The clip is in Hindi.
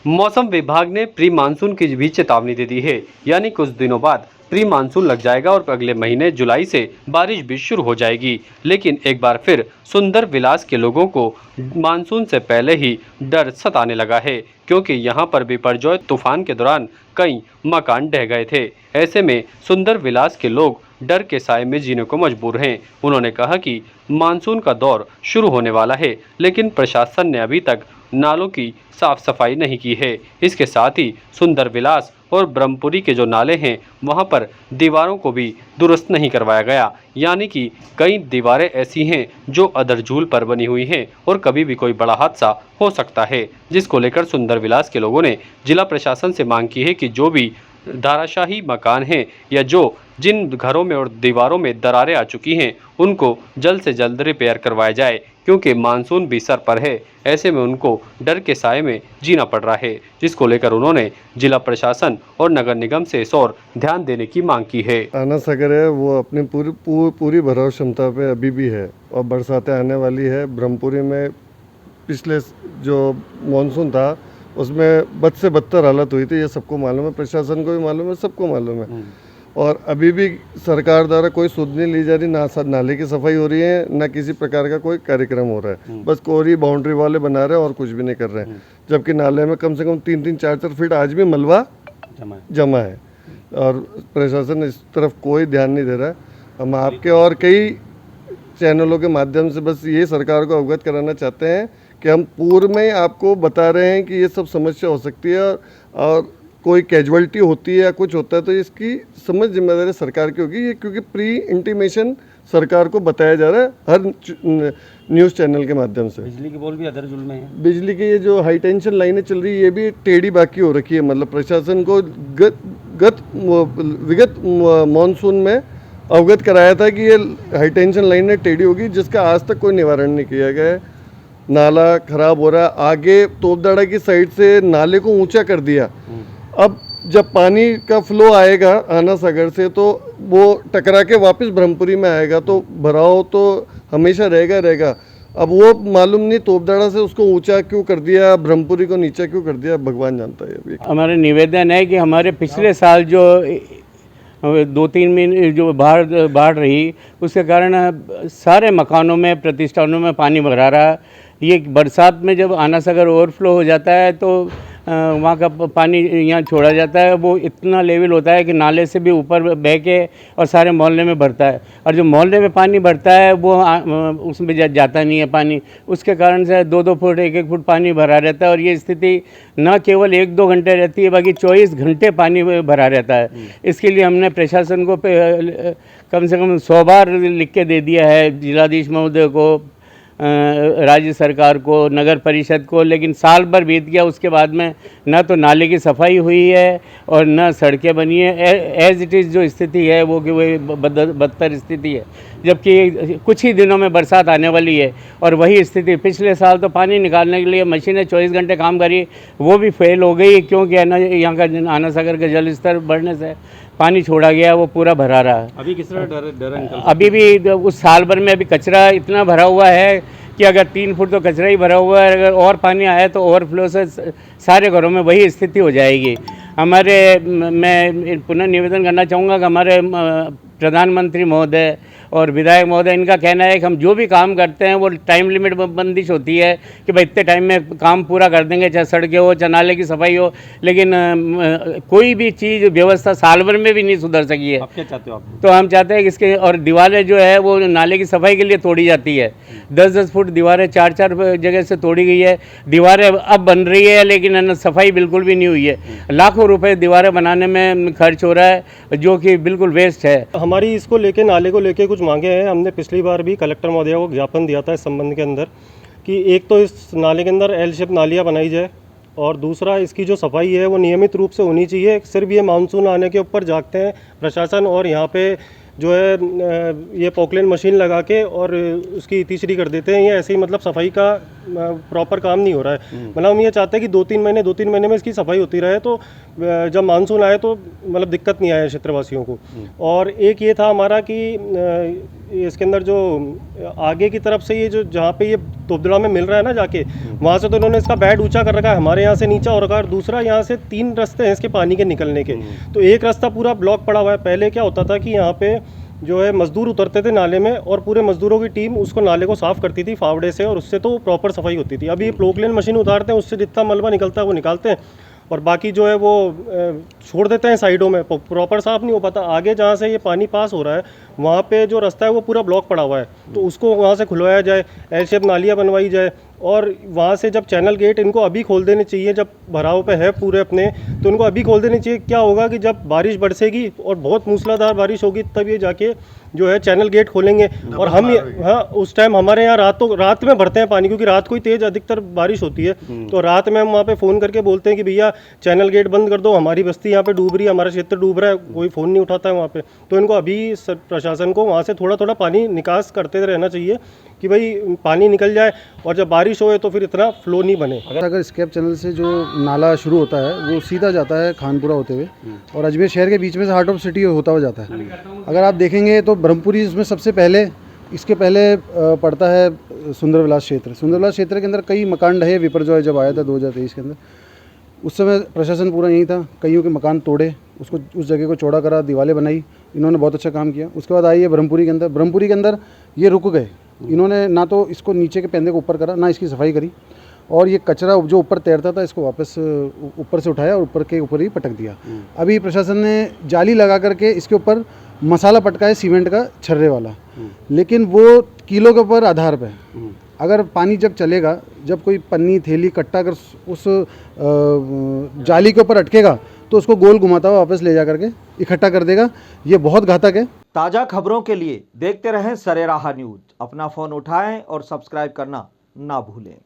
मौसम विभाग ने प्री मानसून की भी चेतावनी दे दी है, यानी कुछ दिनों बाद प्री मानसून लग जाएगा और अगले महीने जुलाई से बारिश भी शुरू हो जाएगी। लेकिन एक बार फिर सुंदर विलास के लोगों को मानसून से पहले ही डर सताने लगा है, क्योंकि यहां पर बिपरजॉय तूफान के दौरान कई मकान ढह गए थे। ऐसे में सुंदर विलास के लोग डर के साए में जीने को मजबूर हैं। उन्होंने कहा कि मानसून का दौर शुरू होने वाला है, लेकिन प्रशासन ने अभी तक नालों की साफ सफाई नहीं की है। इसके साथ ही सुंदर विलास और ब्रह्मपुरी के जो नाले हैं वहां पर दीवारों को भी दुरुस्त नहीं करवाया गया, यानी कि कई दीवारें ऐसी हैं जो अदरझूल पर बनी हुई हैं और कभी भी कोई बड़ा हादसा हो सकता है, जिसको लेकर सुंदर विलास के लोगों ने जिला प्रशासन से मांग की है कि जो भी धाराशाही मकान हैं या जो जिन घरों में और दीवारों में दरारें आ चुकी हैं उनको जल्द से जल्द रिपेयर करवाया जाए, क्योंकि मानसून भी सर पर है। ऐसे में उनको डर के साए में जीना पड़ रहा है, जिसको लेकर उन्होंने जिला प्रशासन और नगर निगम से इस ओर ध्यान देने की मांग की है। आना सागर है वो अपनी पूरी भराव क्षमता पे अभी भी है और बरसातें आने वाली है। ब्रह्मपुरी में पिछले जो मानसून था उसमें बद से बदतर हालत हुई थी, ये सबको मालूम है, प्रशासन को भी मालूम है, सबको मालूम है। और अभी भी सरकार द्वारा कोई सुध नहीं ली जा रही, ना नाले की सफाई हो रही है, ना किसी प्रकार का कोई कार्यक्रम हो रहा है। बस कोरी बाउंड्री वाले बना रहे हैं और कुछ भी नहीं कर रहे हैं, जबकि नाले में कम से कम 3-3, 4-4 फीट आज भी मलबा जमा है और प्रशासन इस तरफ कोई ध्यान नहीं दे रहा है। हम आपके और कई चैनलों के माध्यम से बस ये सरकार को अवगत कराना चाहते हैं कि हम पूर्व में आपको बता रहे हैं कि ये सब समस्या हो सकती है और कोई कैजुअलिटी होती है या कुछ होता है तो इसकी समझ जिम्मेदारी सरकार की होगी, ये क्योंकि प्री इंटीमेशन सरकार को बताया जा रहा है हर न्यूज़ चैनल के माध्यम से। बिजली की पोल भी अदरजुल में है। बिजली की ये जो हाई टेंशन लाइनें चल रही है ये भी टेढ़ी बाकी हो रखी है, मतलब प्रशासन को विगत मानसून में अवगत कराया था कि ये हाई टेंशन लाइनें टेढ़ी होगी, जिसका आज तक कोई निवारण नहीं किया गया है। नाला खराब हो रहा है, आगे तोपदाड़ा की साइड से नाले को ऊंचा कर दिया। अब जब पानी का फ्लो आएगा आना सागर से तो वो टकरा के वापस ब्रह्मपुरी में आएगा, तो भराव तो हमेशा रहेगा। अब वो मालूम नहीं तोपदाड़ा से उसको ऊंचा क्यों कर दिया, ब्रह्मपुरी को नीचा क्यों कर दिया, भगवान जानता है। अभी हमारा निवेदन है कि हमारे पिछले साल जो 2-3 महीने जो बाढ़ रही उसके कारण सारे मकानों में प्रतिष्ठानों में पानी भरा रहा। ये बरसात में जब आना सागर ओवरफ्लो हो जाता है तो वहाँ का पानी यहाँ छोड़ा जाता है, वो इतना लेवल होता है कि नाले से भी ऊपर बह के और सारे मोहल्ले में भरता है, और जो मोहल्ले में पानी भरता है वो उसमें जाता नहीं है पानी, उसके कारण से 2-2 फुट 1-1 फुट पानी भरा रहता है। और ये स्थिति न केवल 1-2 घंटे रहती है, बाकी 24 घंटे पानी भरा रहता है। इसके लिए हमने प्रशासन को कम से कम 100 बार लिख के दे दिया है, जिलाधीश महोदय को, राज्य सरकार को, नगर परिषद को, लेकिन साल भर बीत गया उसके बाद में न तो नाले की सफाई हुई है और न सड़कें बनी है। एज इट इज़ जो स्थिति है वो कि वही बदतर स्थिति है, जबकि कुछ ही दिनों में बरसात आने वाली है और वही स्थिति। पिछले साल तो पानी निकालने के लिए मशीनें 24 घंटे काम करी, वो भी फेल हो गई, क्योंकि यहाँ का आना सागर का जल स्तर बढ़ने से पानी छोड़ा गया, वो पूरा भरा रहा। अभी किस तरह डर अभी भी उस साल भर में अभी कचरा इतना भरा हुआ है कि अगर 3 फुट तो कचरा ही भरा हुआ है, अगर और पानी आया तो ओवरफ्लो से सारे घरों में वही स्थिति हो जाएगी। मैं पुनः निवेदन करना चाहूँगा कि हमारे प्रधानमंत्री महोदय और विधायक महोदय, इनका कहना है कि हम जो भी काम करते हैं वो टाइम लिमिट बंदिश होती है कि भाई इतने टाइम में काम पूरा कर देंगे, चाहे सड़कें हो चाहे नाले की सफाई हो, लेकिन कोई भी चीज़ व्यवस्था साल भर में भी नहीं सुधर सकी है। आप क्या चाहते हो आप? तो हम चाहते हैं कि इसके, और दीवारें जो है वो नाले की सफाई के लिए तोड़ी जाती है, 10-10 फुट दीवारें 4-4 जगह से तोड़ी गई है। दीवारें अब बन रही है लेकिन सफाई बिल्कुल भी नहीं हुई है। लाखों रुपए दीवारें बनाने में खर्च हो रहा है, जो कि बिल्कुल वेस्ट है। हमारी इसको लेके, नाले को लेके कुछ मांगे हैं। हमने पिछली बार भी कलेक्टर महोदय को ज्ञापन दिया था इस संबंध के अंदर कि एक तो इस नाले के अंदर एल शेप नालियाँ बनाई जाए और दूसरा इसकी जो सफाई है वो नियमित रूप से होनी चाहिए। सिर्फ ये मानसून आने के ऊपर जागते हैं प्रशासन और यहाँ पे जो है ये पोकलेन मशीन लगा के और उसकी इतिश्री कर देते हैं। ये ऐसे ही मतलब सफाई का प्रॉपर काम नहीं हो रहा है। मतलब हम ये चाहते हैं कि 2-3 महीने में इसकी सफाई होती रहे, तो जब मानसून आए तो मतलब दिक्कत नहीं आए क्षेत्रवासियों को। और एक ये था हमारा कि इसके अंदर जो आगे की तरफ से ये जो जहाँ पे ये तोबदड़ा में मिल रहा है ना जाके, वहाँ से तो इन्होंने इसका बेड ऊंचा कर रखा है, हमारे यहाँ से नीचा हो रखा है, और दूसरा यहाँ से 3 रास्ते हैं इसके पानी के निकलने के। तो एक रास्ता पूरा ब्लॉक पड़ा हुआ है। पहले क्या होता था कि यहाँ पे जो है मजदूर उतरते थे नाले में, और पूरे मजदूरों की टीम उसको नाले को साफ़ करती थी फावड़े से, और उससे तो प्रॉपर सफाई होती थी। अभी प्रोक्लेन मशीन उतारते हैं, उससे जितना मलबा निकलता है वो निकालते हैं, और बाकी जो है वो छोड़ देते हैं साइडों में, प्रॉपर साफ़ नहीं हो पाता। आगे जहाँ से ये पानी पास हो रहा है वहाँ पे जो रास्ता है वो पूरा ब्लॉक पड़ा हुआ है, तो उसको वहाँ से खुलवाया जाए, एल शेप नालियाँ बनवाई जाए, और वहाँ से जब चैनल गेट इनको अभी खोल देने चाहिए, जब भराव पे है पूरे अपने, तो इनको अभी खोल देने चाहिए। क्या होगा कि जब बारिश बरसेगी और बहुत मूसलाधार बारिश होगी, तब ये जाके जो है चैनल गेट खोलेंगे। और हम हाँ, उस टाइम हमारे यहाँ रात में भरते हैं पानी, क्योंकि रात को ही तेज़ अधिकतर बारिश होती है, तो रात में हम वहाँ पे फ़ोन करके बोलते हैं कि भैया चैनल गेट बंद कर दो, हमारी बस्ती यहाँ पे डूब रही है, हमारा क्षेत्र डूब रहा है, कोई फ़ोन नहीं उठाता है वहाँ पे। तो इनको अभी प्रशासन को वहाँ से थोड़ा थोड़ा पानी निकास करते रहना चाहिए कि भाई पानी निकल जाए, और जब बारिश होए तो फिर इतना फ्लो नहीं बने। अगर स्केप चैनल से जो नाला शुरू होता है वो सीधा जाता है खानपुरा होते हुए, और अजमेर शहर के बीच में से हार्ट ऑफ सिटी होता हुआ जाता है। अगर आप देखेंगे तो ब्रह्मपुरी इसमें सबसे पहले, इसके पहले पड़ता है सुंदर विलास क्षेत्र। सुंदर विलास क्षेत्र के अंदर कई मकान ढहे, विपर्जॉय जब आया था 2023 के अंदर, उस समय प्रशासन पूरा यही था, कईयों के मकान तोड़े, उसको उस जगह को चौड़ा करा, दीवारें बनाई, इन्होंने बहुत अच्छा काम किया। उसके बाद आई है ब्रह्मपुरी के अंदर। ब्रह्मपुरी के अंदर ये रुक गए, इन्होंने ना तो इसको नीचे के पेंदे को ऊपर करा, ना इसकी सफाई करी, और ये कचरा जो ऊपर तैरता था इसको वापस ऊपर से उठाया और ऊपर के ऊपर ही पटक दिया। अभी प्रशासन ने जाली लगा करके इसके ऊपर मसाला पटका है सीमेंट का छर्रे वाला, लेकिन वो किलो के ऊपर आधार पे। अगर पानी जब चलेगा, जब कोई पन्नी थैली कट्टा अगर उस जाली के ऊपर अटकेगा तो उसको गोल घुमाता हुआ वापस ले जा करके इकट्ठा कर देगा। ये बहुत घातक है। ताज़ा खबरों के लिए देखते रहें सरेराह न्यूज़। अपना फ़ोन उठाएं और सब्सक्राइब करना ना भूलें।